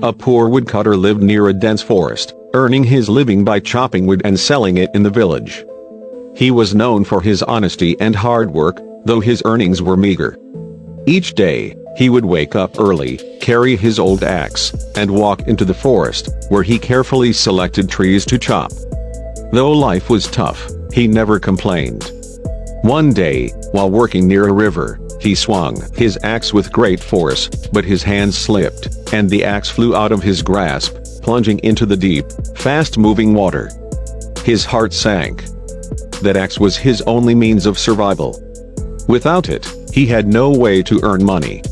A poor woodcutter lived near a dense forest, earning his living by chopping wood and selling it in the village. He was known for his honesty and hard work, though his earnings were meager. Each day, he would wake up early, carry his old axe, and walk into the forest, where he carefully selected trees to chop. Though life was tough, he never complained. One day, while working near a river, he swung his axe with great force, but his hands slipped, and the axe flew out of his grasp, plunging into the deep, fast-moving water. His heart sank. That axe was his only means of survival. Without it, he had no way to earn money.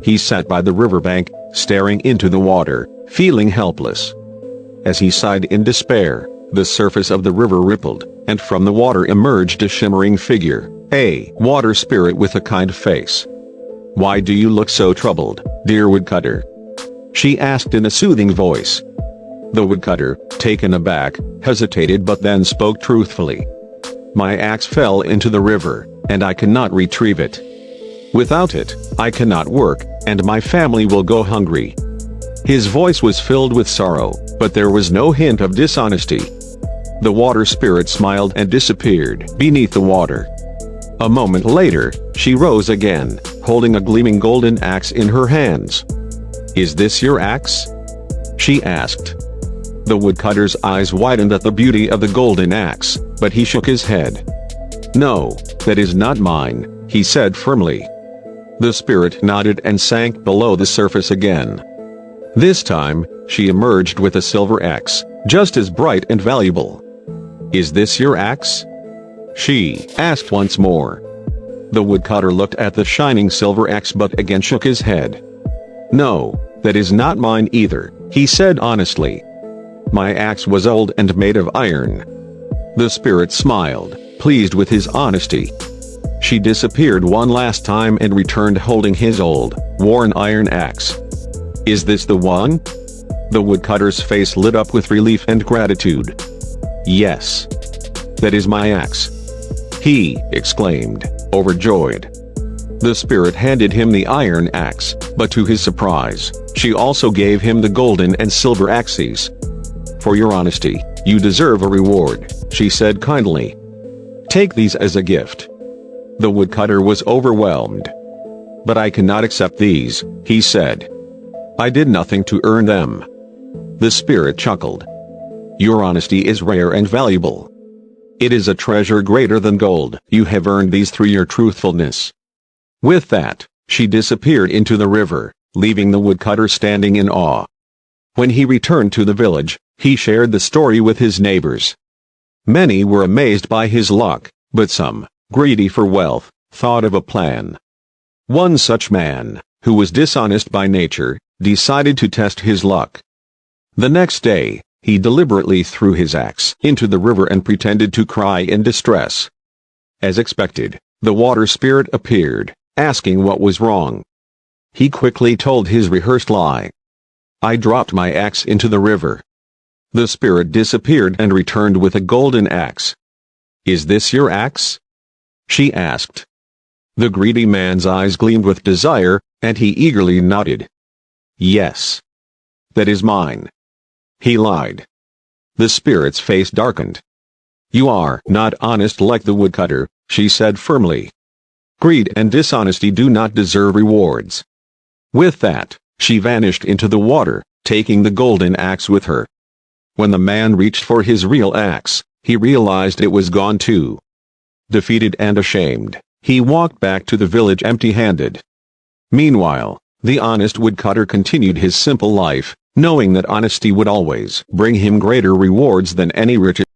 He sat by the riverbank, staring into the water, feeling helpless. As he sighed in despair, the surface of the river rippled, and from the water emerged a shimmering figure, a water spirit with a kind face. "Why do you look so troubled, dear woodcutter?" she asked in a soothing voice. The woodcutter, taken aback, hesitated but then spoke truthfully. "My axe fell into the river, and I cannot retrieve it. Without it, I cannot work, and my family will go hungry." His voice was filled with sorrow, but there was no hint of dishonesty. The water spirit smiled and disappeared beneath the water. A moment later, she rose again, holding a gleaming golden axe in her hands. "Is this your axe?" she asked. The woodcutter's eyes widened at the beauty of the golden axe, but he shook his head. "No, that is not mine," he said firmly. The spirit nodded and sank below the surface again. This time, she emerged with a silver axe, just as bright and valuable. "Is this your axe?" she asked once more. The woodcutter looked at the shining silver axe but again shook his head. "No, that is not mine either," he said honestly. "My axe was old and made of iron." The spirit smiled, pleased with his honesty. She disappeared one last time and returned holding his old, worn iron axe. "Is this the one?" The woodcutter's face lit up with relief and gratitude. "Yes. That is my axe," he exclaimed, overjoyed. The spirit handed him the iron axe, but to his surprise, she also gave him the golden and silver axes. "For your honesty, you deserve a reward," she said kindly. "Take these as a gift." The woodcutter was overwhelmed. "But I cannot accept these," he said. "I did nothing to earn them." The spirit chuckled. "Your honesty is rare and valuable. It is a treasure greater than gold. You have earned these through your truthfulness." With that, she disappeared into the river, leaving the woodcutter standing in awe. When he returned to the village, he shared the story with his neighbors. Many were amazed by his luck, but some, greedy for wealth, thought of a plan. One such man, who was dishonest by nature, decided to test his luck. The next day, he deliberately threw his axe into the river and pretended to cry in distress. As expected, the water spirit appeared, asking what was wrong. He quickly told his rehearsed lie. "I dropped my axe into the river." The spirit disappeared and returned with a golden axe. "Is this your axe?" she asked. The greedy man's eyes gleamed with desire, and he eagerly nodded. "Yes. That is mine." He lied. The spirit's face darkened. "You are not honest like the woodcutter," she said firmly. "Greed and dishonesty do not deserve rewards." With that, she vanished into the water, taking the golden axe with her. When the man reached for his real axe, he realized it was gone too. Defeated and ashamed, he walked back to the village empty-handed. Meanwhile, the honest woodcutter continued his simple life, knowing that honesty would always bring him greater rewards than any riches.